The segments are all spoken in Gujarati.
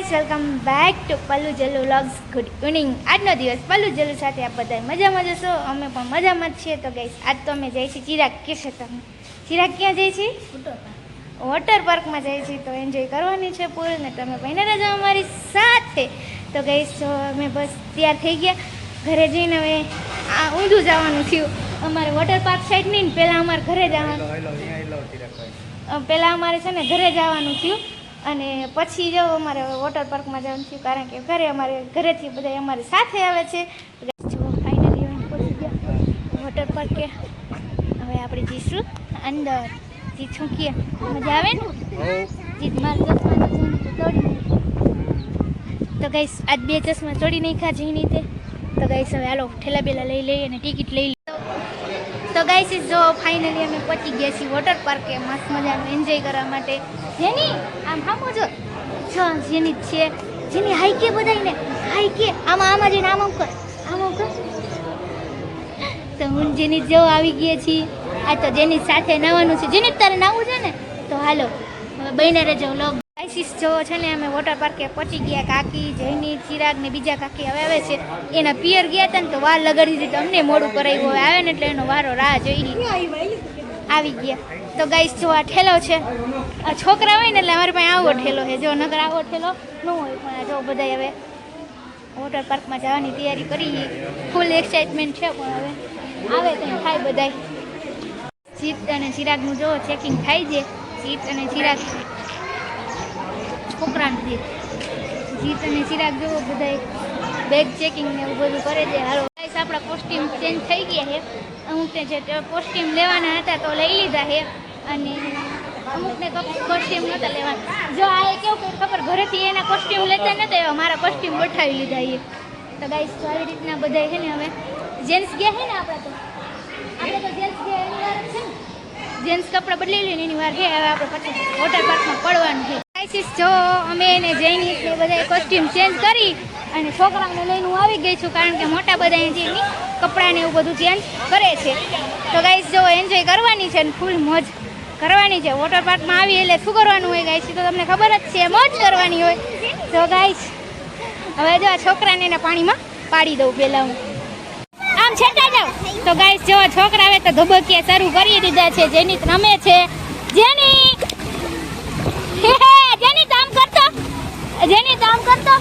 Guys welcome back to Pallu Jallu vlogs. Good evening. આજનો દિવસ પલ્લુ જલ્લુ સાથે આપ બધા મજામાં જશો, અમે પણ મજામાં જ છીએ. તો ગાઈસ આજ તો અમે જઈએ છીએ ચિરાગ. કહેશે તમે ચિરાગ ક્યાં જઈએ છીએ? વોટર પાર્કમાં જઈએ છીએ. તો એન્જોય કરવાની છે પૂલ ને તમે ભાઈને રહેજો અમારી સાથે. તો ગાઈસ અમે બસ તૈયાર થઈ ગયા. ઘરે જઈને હવે આ ઊંધું જવાનું થયું. અમારે વોટર પાર્ક સાઈડ નહીં, પહેલાં અમારે ઘરે જવાનું. પહેલાં અમારે છે ને ઘરે જવાનું થયું અને પછી જો અમારે વોટર પાર્કમાં જવાનું થયું, કારણ કે ઘરે અમારે ઘરેથી બધા અમારી સાથે આવે છે. જો ફાઇનલી અમે પહોંચી ગયા વોટર પાર્કે. હવે આપણે જઈશું અંદર. જીત શું કહે? મજા આવે ને? જીત મારા ચશ્મા તોડી નાખ્યા. તો ગાઈસ આજ 2 ચશ્મા તોડી નાખ્યા જઈને તે. તો ગાઈસ હવે હાલો ઠેલા બેલા લઈ લઈએ અને ટિકિટ લઈ લઈએ. તો ગાઈસ જો ફાઇનલી અમે પહોંચી ગયા છીએ વોટર પાર્કે મસ્ત મજાનું એન્જોય કરવા માટે. જેની આમ સામો જો જેની છે, જેની હાઈ કે બધાને હાઈ કે આમાં જઈને આમ કર. તો હું જેની જો આવી ગયા છીએ. આ તો જેની સાથે નાવાનું છે. જેની તારે નાવું છે ને તો હાલો હવે બહીને રહેજો વ્લોગ. ગાઈસ જો છે ને અમે વોટર પાર્કે પહોંચી ગયા. કાકી જૈની ચિરાગ ને બીજા કાકી હવે આવે છે. એના પિયર ગયા હતા ને તો વાર લગાડી દીધી. અમને મોડું કરાવ્યું. હવે આવે ને એટલે એનો વારો રાહ જોઈ આવી ગયા. તો ગાઈસ જો આ ઠેલો છે. આ છોકરા હોય ને એટલે અમારી પાસે આવો ઠેલો છે. જો નગર આવો ઠેલો ન હોય, પણ જો બધા હવે વોટર પાર્કમાં જવાની તૈયારી કરી. ફૂલ એક્સાઇટમેન્ટ છે. પણ હવે આવે કંઈ થાય બધાય. જીત અને ચિરાગનું જો ચેકિંગ થાય છે. જીત અને ચિરાગ છોકરાનું જીત અને ચિરાગ જો બધા બેગ ચેકિંગ ને એવું બધું કરે છે. હાલો ગાઈસ આપણા કોસ્ટ્યુમ ચેન્જ થઈ ગયા છે. અમુકને જે કોસ્ટ્યુમ લેવાના હતા તો લઈ લીધા છે અને અમુકને કોસ્ટ્યુમ નહોતા લેવાના. જો આ એ કેવું કે ખબર ઘરેથી એના કોસ્ટ્યુમ લેતા નહોતા, એવા મારા કોસ્ટ્યુમ ગોઠવી લીધા એ. તો ગાઈસ આવી રીતના બધા છે ને હવે જેન્ટ્સ ગયા છે ને આપણે તો જેન્ટ્સ ગયા એની વાર છે ને, જેન્ટ્સ કપડાં બદલી લઈને એની વાર ગયા. હવે આપણે પછી વોટર પાર્કમાં પડવાનું છે. ગાઈસ જો અમે એને જઈને એટલે બધા કોસ્ટ્યુમ ચેન્જ કરી અને છોકરાઓને લઈને હું આવી ગઈ છું, કારણ કે મોટા બધા એની કપડાને એવું બધું ચેન્જ કરે છે. તો ગાઈસ જો એન્જોય કરવાની છે ને ફૂલ મોજ કરવાની છે. વોટર પાર્કમાં આવી એટલે શું કરવાનું હોય ગાઈસ? તો તમને ખબર જ છે, મોજ કરવાની હોય. તો ગાઈસ હવે જો આ છોકરાને એના પાણીમાં પાડી દઉં પહેલાં હું. આમ છેટા જાવ. તો ગાઈસ જો છોકરા હવે તો ધબકિયા શરૂ કરી દીધા છે. જેની રમે છે. જેની જેની કામ કરતો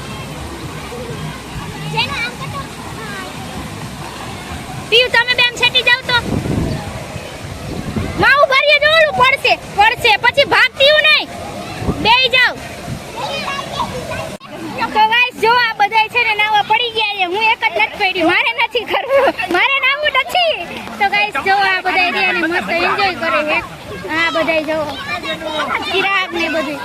પીયુ તમે બેમ છેટી જાવ તો માં ઉભારીએ જોલું પડશે પછી ભાગતીયું નહીં. બેહી જાવ. તો ગાઈસ જો આ બધાય છે ને નાવા પડી ગયા છે. હું એક જ નથી પડી. મારે નથી કરવું, મારે નાવું નથી. તો ગાઈસ જો આ બધાય રહ્યા ને મસ્ત એન્જોય કરે છે. આ બધાય જો ચિરાગ ને બધું.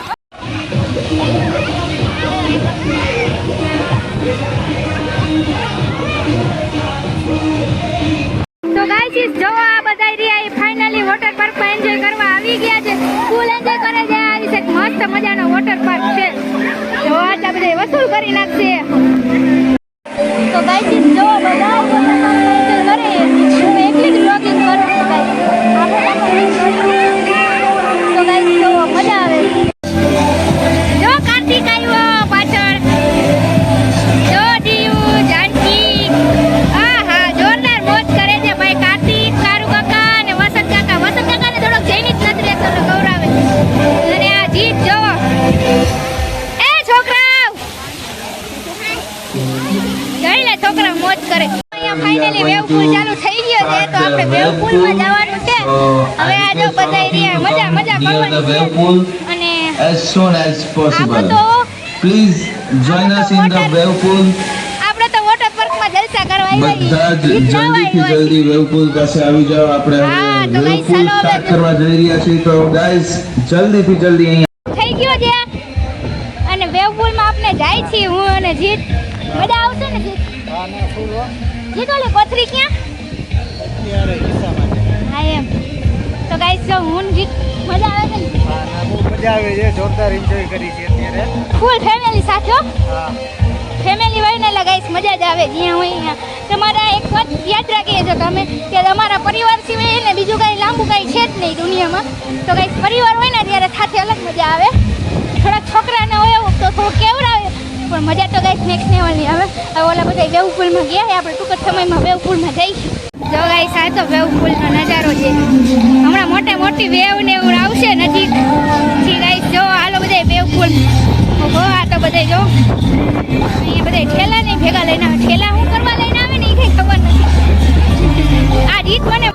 તો ગાઈસ જો આ બધા રહ્યા એ ફાઇનલી વોટર પાર્કમાં એન્જોય કરવા આવી ગયા છે. ફૂલ એન્જોય કરે છે. આ રીતે મસ્ત મજાનો વોટર પાર્ક છે. જો આટલા બધા વસૂલ કરી નાખશે. તો ગાઈસ જો બધા વોટર પાર્ક એન્જોય કરે. હું એકલી જ વ્લોગિંગ કરું છું ગાઈસ. તો ગાઈસ જો મજા આવે. જો કાર્તિક આવ્યો પાછળ. જો દીયુ જાનકી. આહા જોરદાર મોજ કરે છે ભાઈ કાર્તિક, કારુ કાકા અને વસંત કાકા. વસંત કાકાને થોડોક જઈને જ નથી રહેતો તો ગૌરાવે. અને આ જીત જો એ છોકરાઓ જઈ લે, છોકરા મોજ કરે. અહીંયા ફાઇનલી વેવ પૂલ ચાલુ થઈ ગયો છે. તો આપણે વેવ પૂલમાં જવાનું છે. હવે આ જો બધાય રહ્યા મજા કરવાની છે. અને as soon as possible. Please join us in the wave pool. આપણે તો વોટર પાર્કમાં જલસા કરવા બધા જ જલ્દીથી જલ્દી વેવ પૂલ પાસે આવી જાઓ. આપણે વેવ પૂલ સ્ટાર્ટ કરવા જઈ રહ્યા છીએ. તો ગાઈસ જલ્દીથી જલ્દી અહીંયા થઈ ગયો છે. અને વેવ પૂલમાં આપણે જાય છીએ હું અને જીત. મજા આવશે ને જીત? જીત ઓલે પથરી ક્યાં? હા એમ. તો ગાઈસ જો હું જીત મજા આવે છે ને? મજા આવે છે. જોરદાર એન્જોય કરી છે અત્યારે ફૂલ ફેમિલી સાથે. ફેમિલી હોય ને એટલે ગાઈસ મજા જ આવે. જ્યાં હોય ત્યાં તમારા એક વાત યાદ રાખીએ છો તમે કે તમારા પરિવાર સિવાય ને બીજું કાંઈ લાંબુ કાંઈ છે જ નહીં દુનિયામાં. તો ગાઈસ પરિવાર હોય ને ત્યારે સાથે અલગ મજા આવે. થોડા છોકરાને હોય તો થોડું કેવડાવે મજા તો ગાઈસ નેક્સ્ટ લેવલની આવે. હવે ઓલા બધા વેવ પુલમાં ગયા છે, આપણે ટૂંક જ સમયમાં વેવ પુલમાં જઈશું. જો ગાઈસ આ તો વેવ પુલનો નજારો છે. હમણાં મોટી વેવ ને એવું આવશે નજીક. જી ગાઈસ જો હાલો બધા વેવ પુલ. ઓહો આ તો બધા જો અહીંયા બધા ઠેલા નહીં ભેગા લઈને આવે. ઠેલા શું કરવા લઈને આવે ને એ કંઈ ખબર નથી. આ રીત મને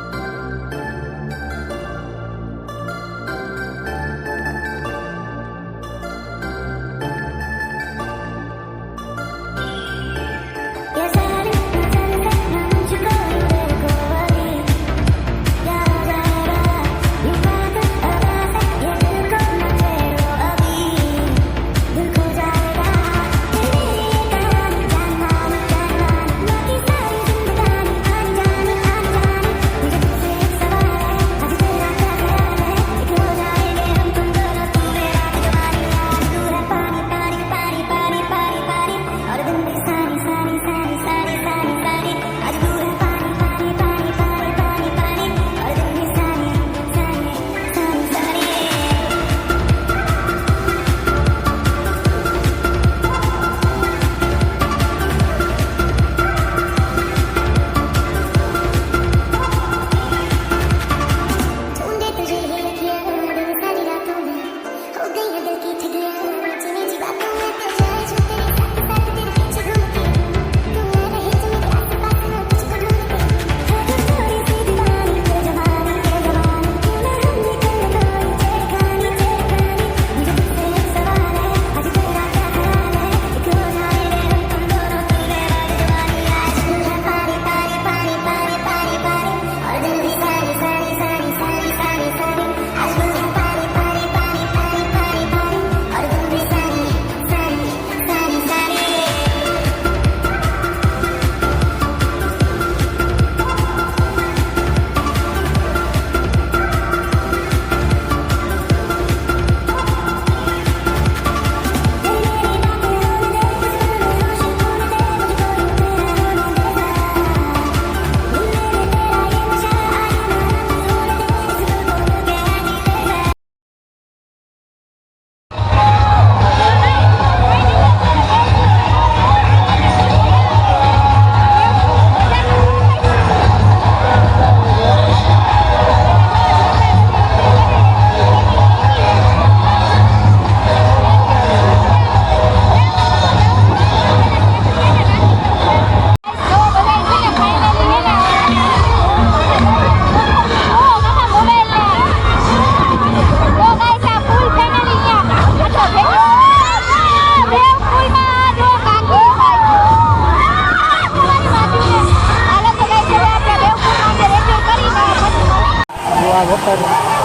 વોટર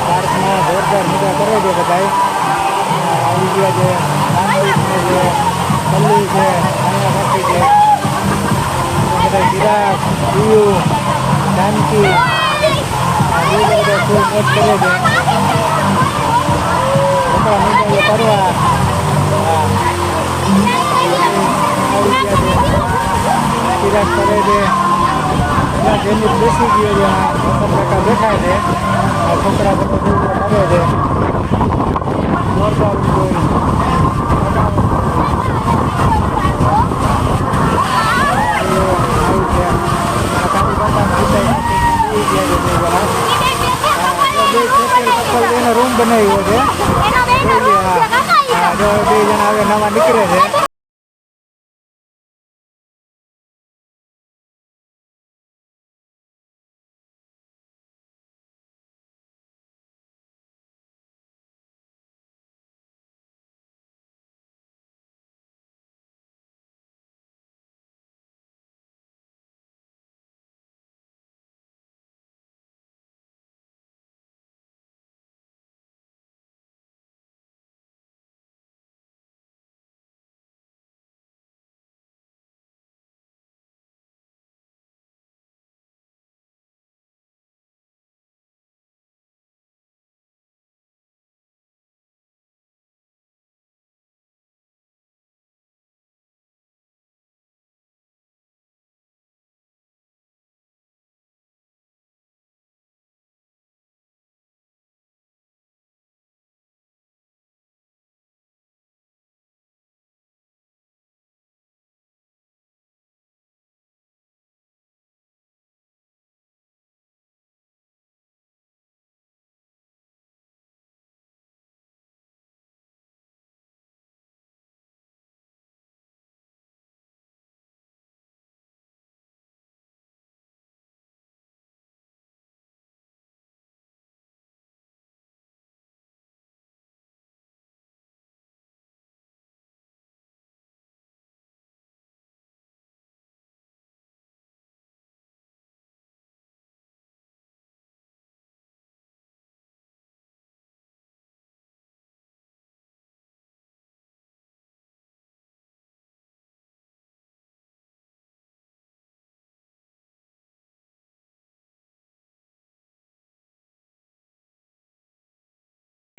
પાર્કમાં જોરદાર મજા કરે છે બધાય. આવી ગયા છે નાનવીને છે, પલ્લી છે, અહીંયા બાકી છે બધા ચિરાગ, દિયુ, જાનકી બધા ફૂલ મોજ કરે છે. છોકરા મંડળીઓ કરવા આવી ગયા છે. ચિરાગ કરે છે, જેની બેસી ગયો છે, ટકા દેખાય છે. આ છોકરા બધું કરે છે જોરદાર એનો રૂમ બનાવ્યો છે. બે જણા હવે નવા નીકળે છે.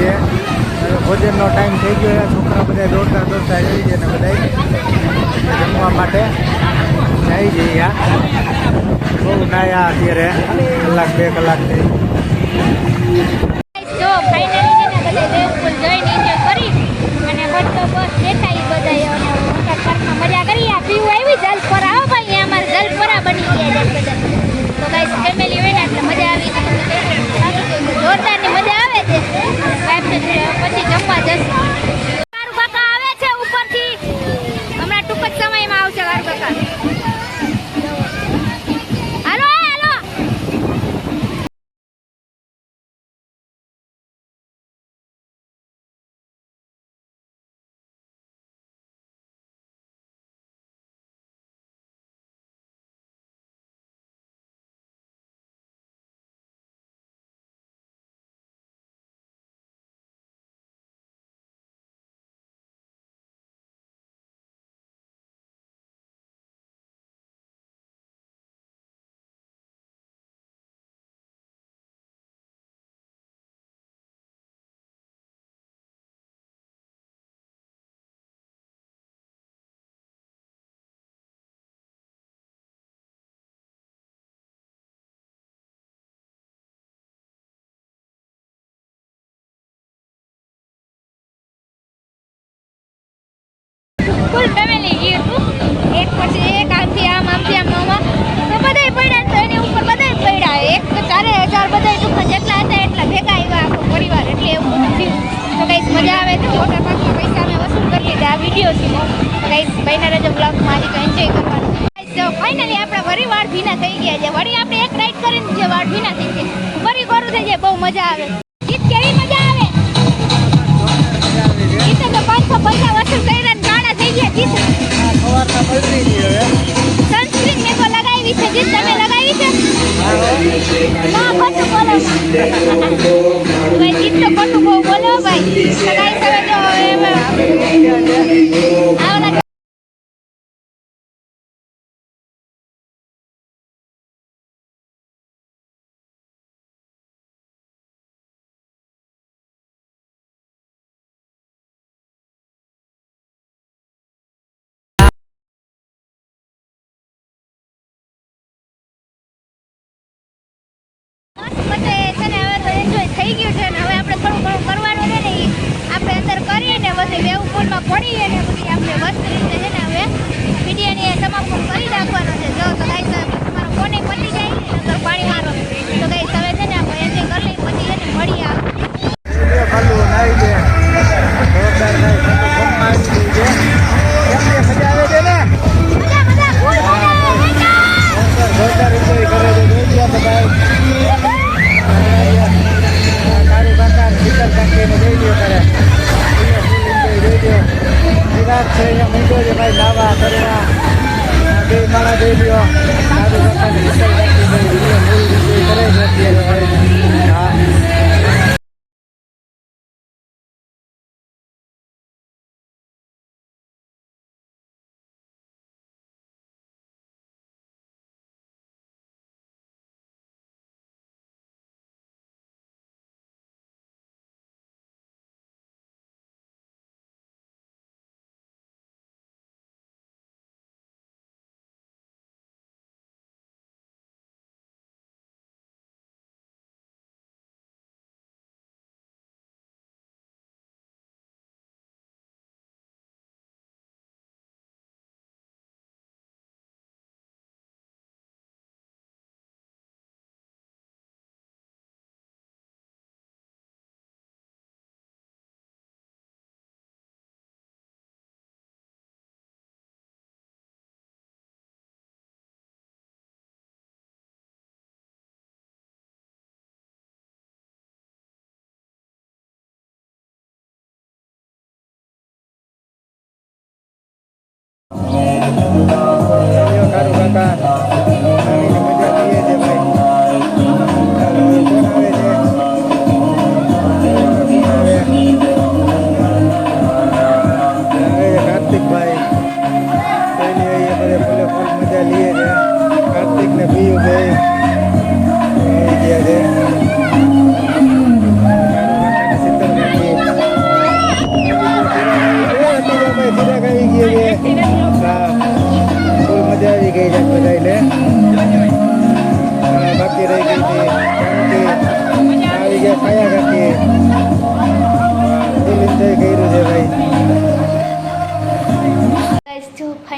છે. હવે ભોજનનો ટાઈમ થઈ ગયો છે. છોકરા બધા દોડતા દોડતા જઈ છે ને બધા જમવા માટે જઈ જઈએ. બહુ નાયા અત્યારે કલાક 2 કલાકથી. જો ફાઇનલી છે ને બધા વેવ પુલ જઈને એન્જોય કરી અને બધો બસ બેઠા ઈ બધા અને વોટર પાર્કમાં મજા કરી. આ પીવું આવી જલપરા. આવો ભાઈ અહીંયા અમારે જલપરા બની ગયા છે બધા. તો ગાઈસ ફેમિલી હોય ને એટલે મજા આવી જોરદારની મજા આવે છે. પછી જમવા જશું. કારુ કાકા આવે છે ઉપરથી, હમણાં ટૂંક જ સમયમાં આવશે કારુ કાકા. હાલો હાલો. ફૂલ ફેમિલી ગયું હતું. એક પછી એક આમથી આમ આમથી આમ આમાં તો બધાય પડ્યા તો એની ઉપર બધાય પડ્યા. એક તો 4000 બધાય ટૂંકમાં જેટલા હતા એટલા ભેગા આવ્યા આખો પરિવાર. એટલે એવું બધું થયું. તો ગાઈસ મજા આવે તો વોટર પાર્કમાં પૈસા અમે વસૂલ કરી લીધા આ વિડીયો છે. તો ગાઈસ ભાઈના રજો બ્લોગમાં હજી તો એન્જોય કરવાનું. ગાઈસ ફાઇનલી આપણે વળી વાળ ભીના થઈ ગયા છે. વળી આપણે એક રાઈડ કરીને જે વાળ ભીના થઈ જાય ફરી ગોરું થઈ જાય. બહુ મજા આવે. ગીત કેવી મજા આવે. ગીતે તો 500 પૈસા વસૂલ કરીને ગાણા થઈ ગયા. ગીત સવારના પલટી ગઈ હવે. સનસ્ક્રીન મેં તો લગાવી છે. જીત તમે લગાવી છે? ના ખોટું બોલો. ભાઈ જીત તો ખોટું બહુ બોલો ભાઈ. સગાઈ હવે તો આવના બધે છે ને હવે તો એન્જોય થઈ ગયું છે ને હવે આપણે થોડું ઘણું કરવાનું છે ને ઈ આપણે અંદર કરીને બધે વેવ પુલમાં પડીએ ને બધી આપણે વસ્તુ રીતે છે ને હવે વિડીયોની સમાપ્ત કરી નાખવાનો છે. જો તો ગાઈસ તમારો ફોન પતી જાય ને અંદર પાણી મારો તો ગાઈસ હવે છે ને આપણે એન્જોય કરી લઈએ. પછી એને મળીએ આપણે. ખાલું નાઈ છે. જોરદાર નાઈ ફોનમાં આવી ગઈ છે. કેમ છે? મજા આવે છે ને? મજા મજા ફૂલ મજા આવે છે. જોરદાર એન્જોય કરે છે. જોઈ ગયા બધા. કારુ કાકા શીતલ કાકીને જોઈ લ્યો કરે. જોઈ લ્યો. વિરાટ છે અહીંયા મૂંડો છે ભાઈ નાવા કરવા. બે માણા જોઈ લ્યો. કારુ કાકાને શીતલ કાકી જોઈ લ્યો. કરે છે અત્યારે. હા.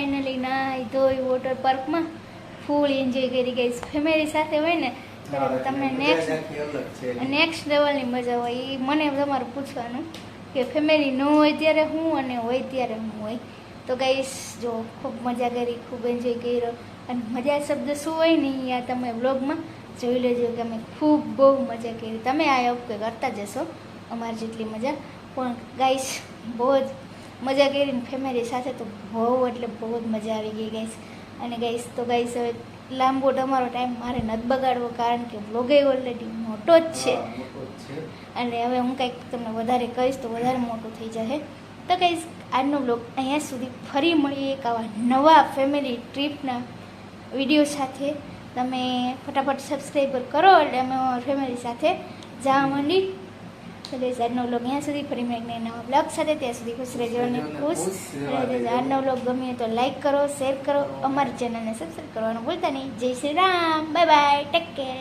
ફાઇનલી નાહી ધોઈ વોટર પાર્કમાં ફૂલ એન્જોય કરી ગઈ. ફેમિલી સાથે હોય ને ત્યારે તમને નેક્સ્ટ લેવલની મજા હોય. એ મને તમારું પૂછવાનું કે ફેમિલી ન હોય ત્યારે હું અને હોય ત્યારે હું હોય. તો ગાઈસ જો ખૂબ મજા કરી, ખૂબ એન્જોય કર્યો. અને મજા શબ્દ શું હોય ને અહીંયા તમે બ્લોગમાં જોઈ લેજો કે અમે ખૂબ બહુ મજા કરી. તમે આ હોપ કે કરતા જશો અમારી જેટલી મજા. પણ ગાઈસ બહુ જ મજા કરીને ફેમિલી સાથે તો બહુ એટલે બહુ જ મજા આવી ગઈ ગાઈસ. અને ગાઈસ તો ગાઈસ હવે લાંબો તમારો ટાઈમ મારે નથી બગાડવો, કારણ કે બ્લોગે ઓલરેડી મોટો જ છે. અને હવે હું કંઈક તમને વધારે કહીશ તો વધારે મોટું થઈ જશે. તો ગાઈસ આજનો બ્લોગ અહીંયા સુધી. ફરી મળીએ એક આવા નવા ફેમિલી ટ્રીપના વિડીયો સાથે. તમે ફટાફટ સબસ્ક્રાઈબર કરો એટલે અમે ફેમિલી સાથે જવા માંડી. તો ગાઈસ આજનો બ્લોગ અહીંયા સુધી. ફરી મળીને નવા બ્લોગ સાથે. ત્યાં સુધી ખુશ રહેજો અને ખુશ રહેજો. આજનો બ્લોગ ગમે તો લાઈક કરો, શેર કરો, અમારી ચેનલને સબસ્ક્રાઈબ કરવાનું ભૂલતા નહીં. જય Shri Ram, bye bye, take care.